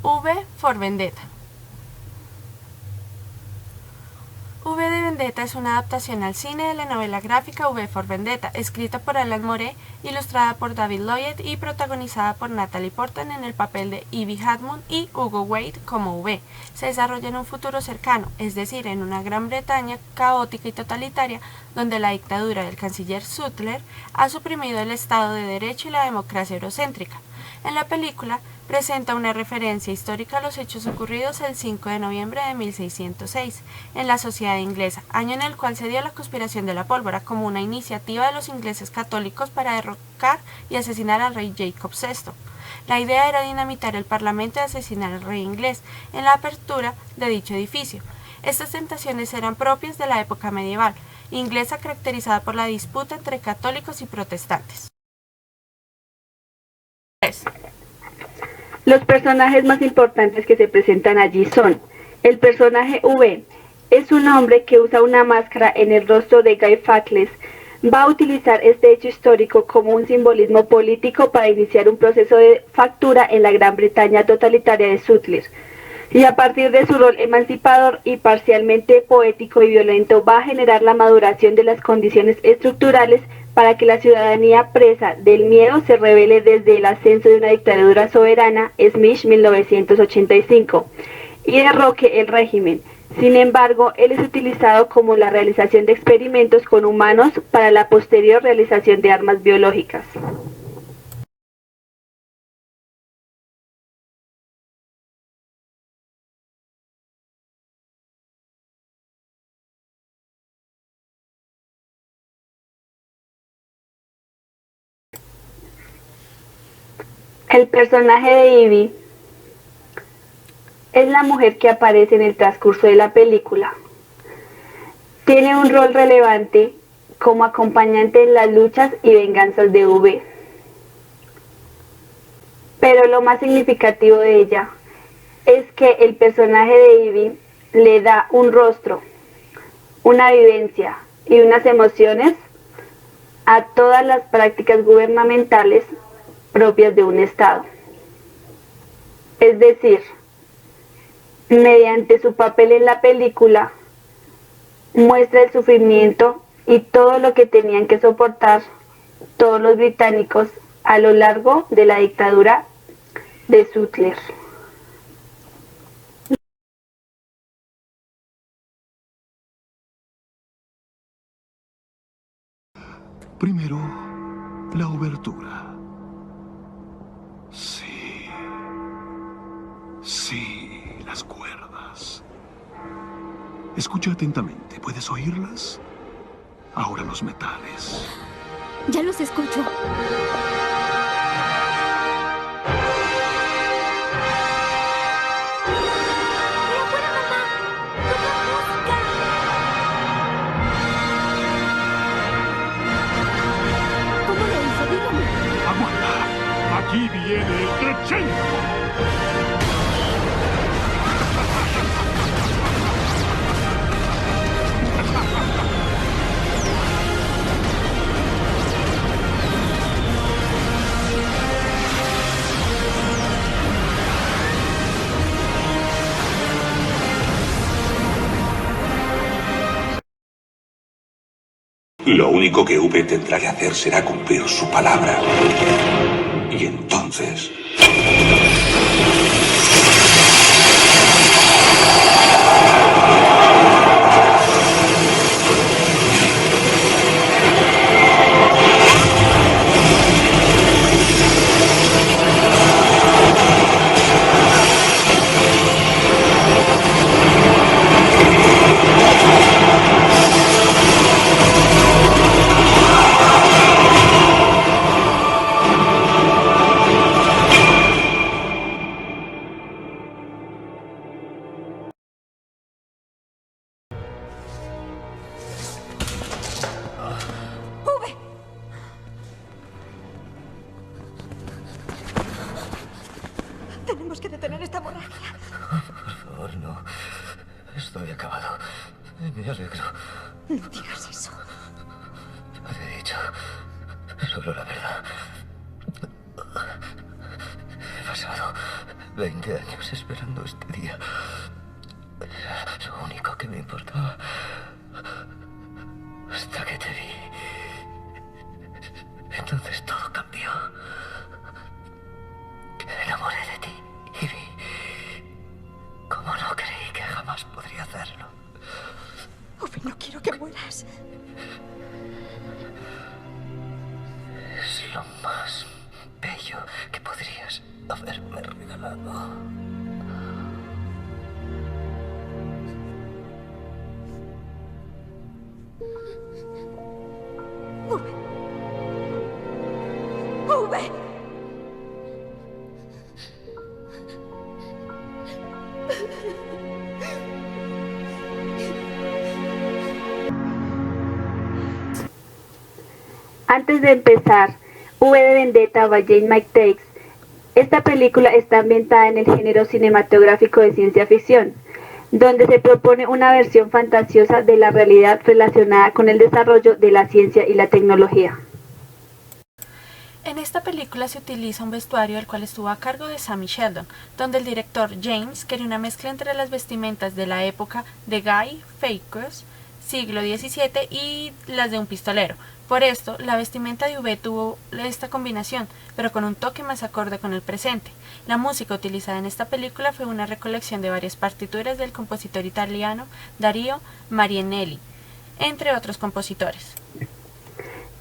V for Vendetta. V de Vendetta es una adaptación al cine de la novela gráfica V for Vendetta, escrita por Alan Moore, ilustrada por David Lloyd y protagonizada por Natalie Portman en el papel de Evie Hadmond y Hugo Weaving como V. Se desarrolla en un futuro cercano, es decir, en una Gran Bretaña caótica y totalitaria, donde la dictadura del canciller Sutler ha suprimido el Estado de Derecho y la democracia eurocéntrica. En la película presenta una referencia histórica a los hechos ocurridos el 5 de noviembre de 1606 en la sociedad inglesa, año en el cual se dio la conspiración de la pólvora como una iniciativa de los ingleses católicos para derrocar y asesinar al rey Jacob VI. La idea era dinamitar el parlamento y asesinar al rey inglés en la apertura de dicho edificio. Estas tentaciones eran propias de la época medieval, inglesa caracterizada por la disputa entre católicos y protestantes. Los personajes más importantes que se presentan allí son: el personaje V es un hombre que usa una máscara en el rostro de Guy Fawkes. Va a utilizar este hecho histórico como un simbolismo político para iniciar un proceso de fractura en la Gran Bretaña totalitaria de Sutler. Y a partir de su rol emancipador y parcialmente poético y violento va a generar la maduración de las condiciones estructurales para que la ciudadanía presa del miedo se rebele desde el ascenso de una dictadura soberana, Smith 1985, y derroque el régimen. Sin embargo, él es utilizado como la realización de experimentos con humanos para la posterior realización de armas biológicas. El personaje de Evie es la mujer que aparece en el transcurso de la película. Tiene un rol relevante como acompañante en las luchas y venganzas de V. Pero lo más significativo de ella es que el personaje de Evie le da un rostro, una vivencia y unas emociones a todas las prácticas gubernamentales propias de un Estado. Es decir, mediante su papel en la película, muestra el sufrimiento y todo lo que tenían que soportar todos los británicos a lo largo de la dictadura de Sutler. Primero, la obertura. Sí. Sí, las cuerdas. Escucha atentamente. ¿Puedes oírlas? Ahora los metales. Ya los escucho. Aquí viene el crescendo. Lo único que V tendrá que hacer será cumplir su palabra. Y entonces... Tenemos que detener esta hemorragia. Por favor, no. Estoy acabado. Me alegro. No digas eso. He dicho solo la verdad. He pasado 20 años esperando este día. Era lo único que me importaba. Hasta que te vi. Entonces todo cambió. Me enamoré de ti, Ivy. Como no creí que jamás podría hacerlo. Uve, no quiero que mueras. Es lo más bello que podrías haberme regalado. Uve. Antes de empezar, V de Vendetta by Jane McTaggart. Esta película está ambientada en el género cinematográfico de ciencia ficción, donde se propone una versión fantasiosa de la realidad relacionada con el desarrollo de la ciencia y la tecnología. En esta película se utiliza un vestuario el cual estuvo a cargo de Sammy Sheldon, donde el director James quería una mezcla entre las vestimentas de la época de Guy Fawkes, siglo XVII, y las de un pistolero. Por esto, la vestimenta de V tuvo esta combinación, pero con un toque más acorde con el presente. La música utilizada en esta película fue una recolección de varias partituras del compositor italiano Dario Marianelli, entre otros compositores.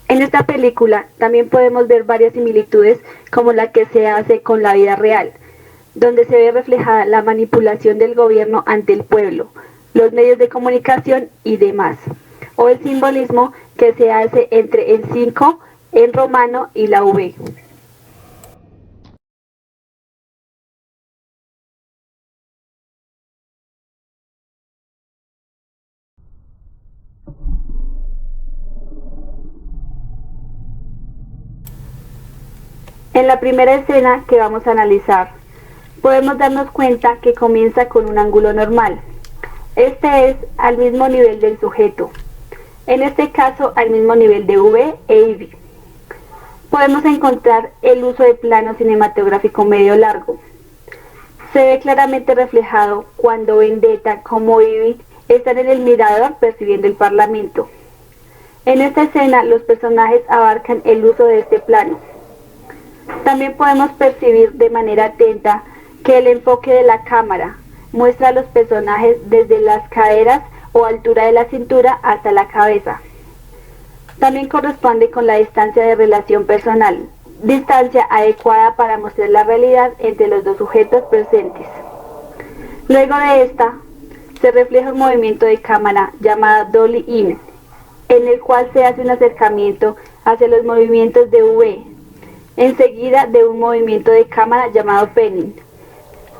En esta película también podemos ver varias similitudes como la que se hace con la vida real, donde se ve reflejada la manipulación del gobierno ante el pueblo, los medios de comunicación y demás, o el simbolismo que se hace entre el 5 en romano y la V. En la primera escena que vamos a analizar, podemos darnos cuenta que comienza con un ángulo normal. Este es al mismo nivel del sujeto, en este caso al mismo nivel de V e Ivy. Podemos encontrar el uso de plano cinematográfico medio largo. Se ve claramente reflejado cuando Vendetta como Ivy están en el mirador percibiendo el parlamento. En esta escena los personajes abarcan el uso de este plano. También podemos percibir de manera atenta que el enfoque de la cámara muestra a los personajes desde las caderas o altura de la cintura hasta la cabeza. También corresponde con la distancia de relación personal, distancia adecuada para mostrar la realidad entre los dos sujetos presentes. Luego de esta, se refleja un movimiento de cámara llamado dolly in, en el cual se hace un acercamiento hacia los movimientos de V, enseguida de un movimiento de cámara llamado panning,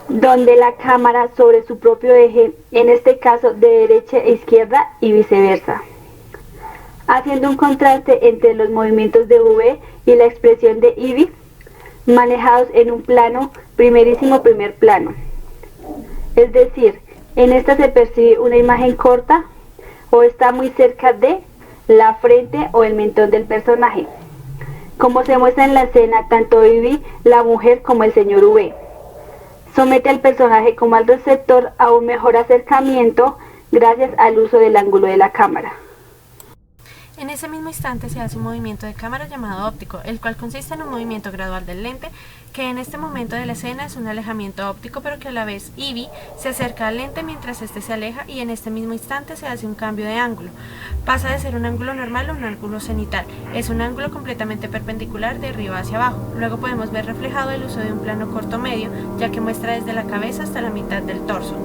donde la cámara sobre su propio eje, en este caso de derecha a izquierda y viceversa, haciendo un contraste entre los movimientos de V y la expresión de Ivy, manejados en un plano primerísimo primer plano. Es decir, en esta se percibe una imagen corta o está muy cerca de la frente o el mentón del personaje, como se muestra en la escena. Tanto Ivy, la mujer, como el señor V somete al personaje como al receptor a un mejor acercamiento gracias al uso del ángulo de la cámara. En ese mismo instante se hace un movimiento de cámara llamado óptico, el cual consiste en un movimiento gradual del lente, que en este momento de la escena es un alejamiento óptico, pero que a la vez Ivy se acerca al lente mientras este se aleja, y en este mismo instante se hace un cambio de ángulo. Pasa de ser un ángulo normal a un ángulo cenital. Es un ángulo completamente perpendicular de arriba hacia abajo. Luego podemos ver reflejado el uso de un plano corto medio, ya que muestra desde la cabeza hasta la mitad del torso.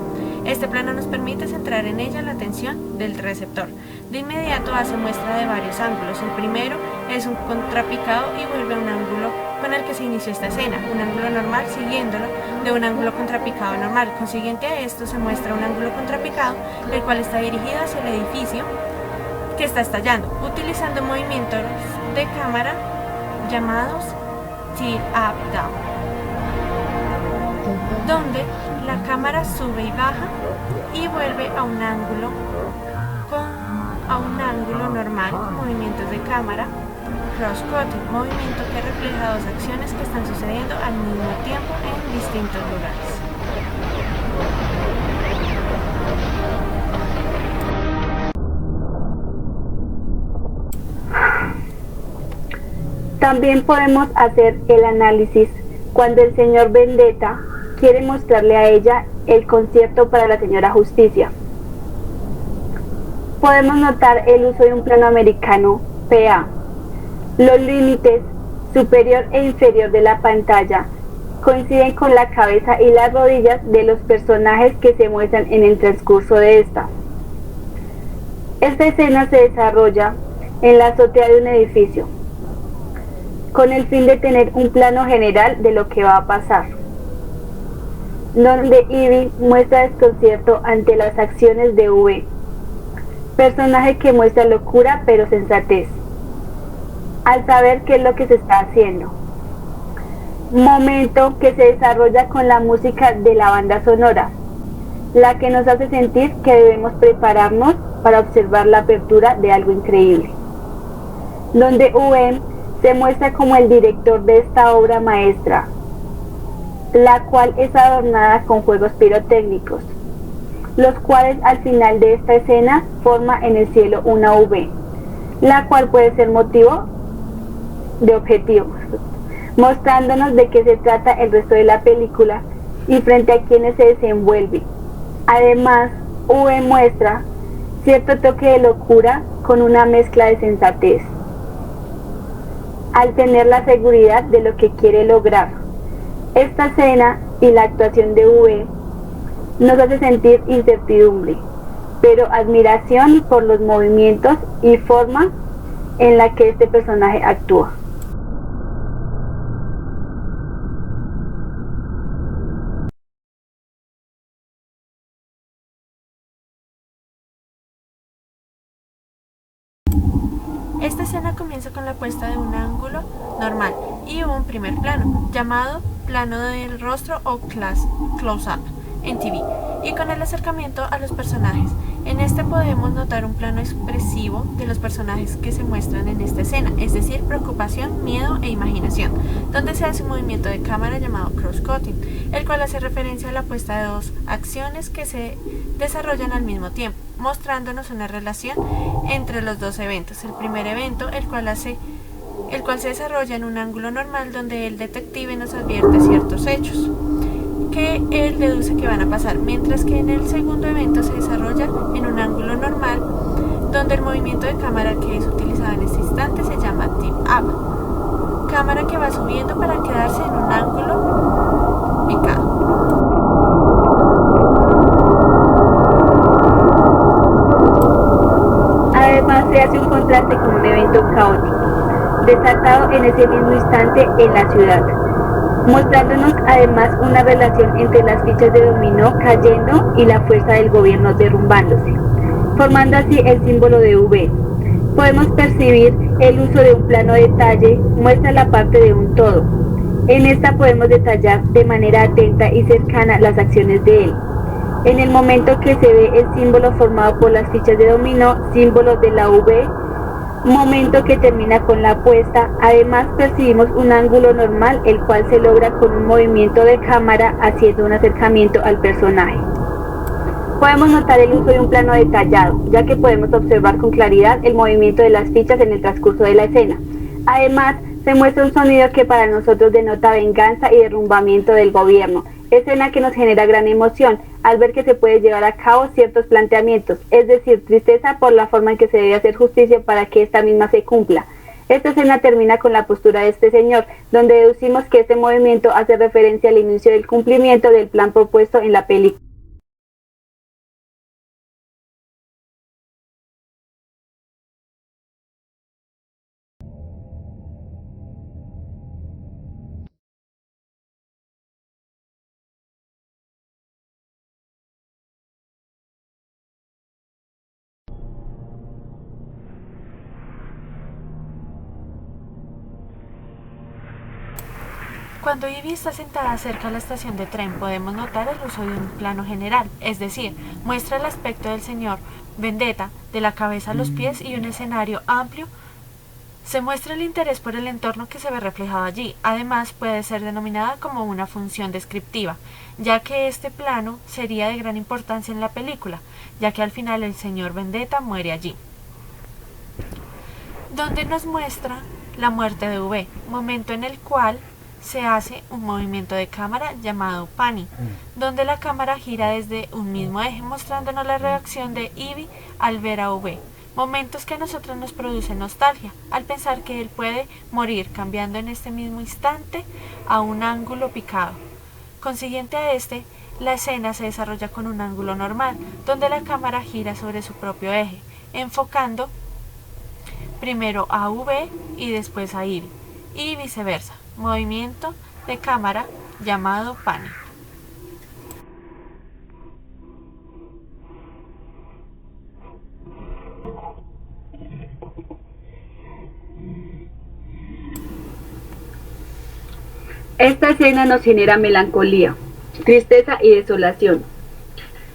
Este plano nos permite centrar en ella la atención del receptor. De inmediato hace muestra de varios ángulos. El primero es un contrapicado y vuelve a un ángulo con el que se inició esta escena, un ángulo normal siguiéndolo de un ángulo contrapicado normal. Consiguiente a esto se muestra un ángulo contrapicado, el cual está dirigido hacia el edificio que está estallando, utilizando movimientos de cámara llamados tilt up down, donde la cámara sube y baja y vuelve a un ángulo normal con movimientos de cámara cross-cutting, movimiento que refleja dos acciones que están sucediendo al mismo tiempo en distintos lugares. También podemos hacer el análisis cuando el señor Vendetta quiere mostrarle a ella el concierto para la señora Justicia. Podemos notar el uso de un plano americano PA. Los límites superior e inferior de la pantalla coinciden con la cabeza y las rodillas de los personajes que se muestran en el transcurso de esta. Esta escena se desarrolla en la azotea de un edificio, con el fin de tener un plano general de lo que va a pasar, donde Ivy muestra desconcierto ante las acciones de V, personaje que muestra locura pero sensatez, al saber qué es lo que se está haciendo. Momento que se desarrolla con la música de la banda sonora, la que nos hace sentir que debemos prepararnos para observar la apertura de algo increíble, donde V se muestra como el director de esta obra maestra, la cual es adornada con juegos pirotécnicos, los cuales al final de esta escena forma en el cielo una V, la cual puede ser motivo de objetivo, mostrándonos de qué se trata el resto de la película y frente a quienes se desenvuelve. Además, V muestra cierto toque de locura con una mezcla de sensatez, al tener la seguridad de lo que quiere lograr. Esta escena y la actuación de V nos hace sentir incertidumbre, pero admiración por los movimientos y forma en la que este personaje actúa. Esta escena comienza con la puesta de un ángulo normal y un primer plano, llamado plano del rostro o close-up en TV, y con el acercamiento a los personajes. En este podemos notar un plano expresivo de los personajes que se muestran en esta escena, es decir, preocupación, miedo e imaginación, donde se hace un movimiento de cámara llamado cross-cutting, el cual hace referencia a la puesta de dos acciones que se desarrollan al mismo tiempo, mostrándonos una relación entre los dos eventos. El primer evento, el cual se desarrolla en un ángulo normal donde el detective nos advierte ciertos hechos que él deduce que van a pasar, mientras que en el segundo evento se desarrolla en un ángulo normal donde el movimiento de cámara que es utilizado en este instante se llama tip up, cámara que va subiendo para quedarse en un ángulo picado. Además se hace un contraste con un evento caótico, desatado en ese mismo instante en la ciudad, mostrándonos además una relación entre las fichas de dominó cayendo y la fuerza del gobierno derrumbándose, formando así el símbolo de V. Podemos percibir el uso de un plano detalle, muestra la parte de un todo. En esta podemos detallar de manera atenta y cercana las acciones de él. En el momento que se ve el símbolo formado por las fichas de dominó, símbolo de la V, momento que termina con la puesta. Además percibimos un ángulo normal, el cual se logra con un movimiento de cámara haciendo un acercamiento al personaje. Podemos notar el uso de un plano detallado, ya que podemos observar con claridad el movimiento de las fichas en el transcurso de la escena. Además, se muestra un sonido que para nosotros denota venganza y derrumbamiento del gobierno, escena que nos genera gran emoción al ver que se puede llevar a cabo ciertos planteamientos, es decir, tristeza por la forma en que se debe hacer justicia para que esta misma se cumpla. Esta escena termina con la postura de este señor, donde deducimos que este movimiento hace referencia al inicio del cumplimiento del plan propuesto en la película. Cuando Ivy está sentada cerca de la estación de tren, podemos notar el uso de un plano general, es decir, muestra el aspecto del señor Vendetta, de la cabeza a los pies y un escenario amplio Se muestra el interés por el entorno que se ve reflejado allí. Además, puede ser denominada como una función descriptiva, ya que este plano sería de gran importancia en la película, ya que al final el señor Vendetta muere allí. Donde nos muestra la muerte de V, momento en el cual se hace un movimiento de cámara llamado panning, donde la cámara gira desde un mismo eje, mostrándonos la reacción de Ivy al ver a V. Momentos que a nosotros nos producen nostalgia, al pensar que él puede morir cambiando en este mismo instante a un ángulo picado. Consiguiente a este, la escena se desarrolla con un ángulo normal, donde la cámara gira sobre su propio eje, enfocando primero a V y después a Ivy, y viceversa, movimiento de cámara llamado panning. Esta escena nos genera melancolía, tristeza y desolación.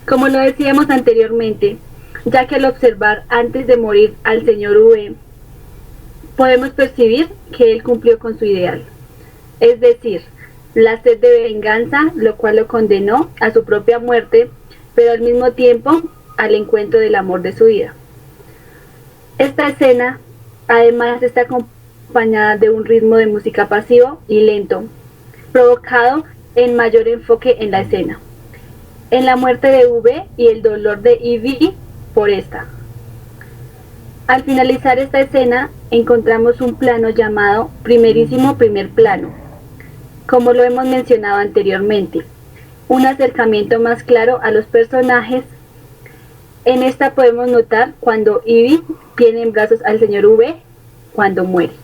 Como lo decíamos anteriormente, ya que al observar antes de morir al señor V, podemos percibir que él cumplió con su ideal. Es decir, la sed de venganza, lo cual lo condenó a su propia muerte, pero al mismo tiempo al encuentro del amor de su vida. Esta escena además está acompañada de un ritmo de música pasivo y lento, provocado en mayor enfoque en la escena, en la muerte de V y el dolor de Ivy por esta. Al finalizar esta escena encontramos un plano llamado primerísimo primer plano, como lo hemos mencionado anteriormente, un acercamiento más claro a los personajes. En esta podemos notar cuando Ivy tiene en brazos al señor V cuando muere.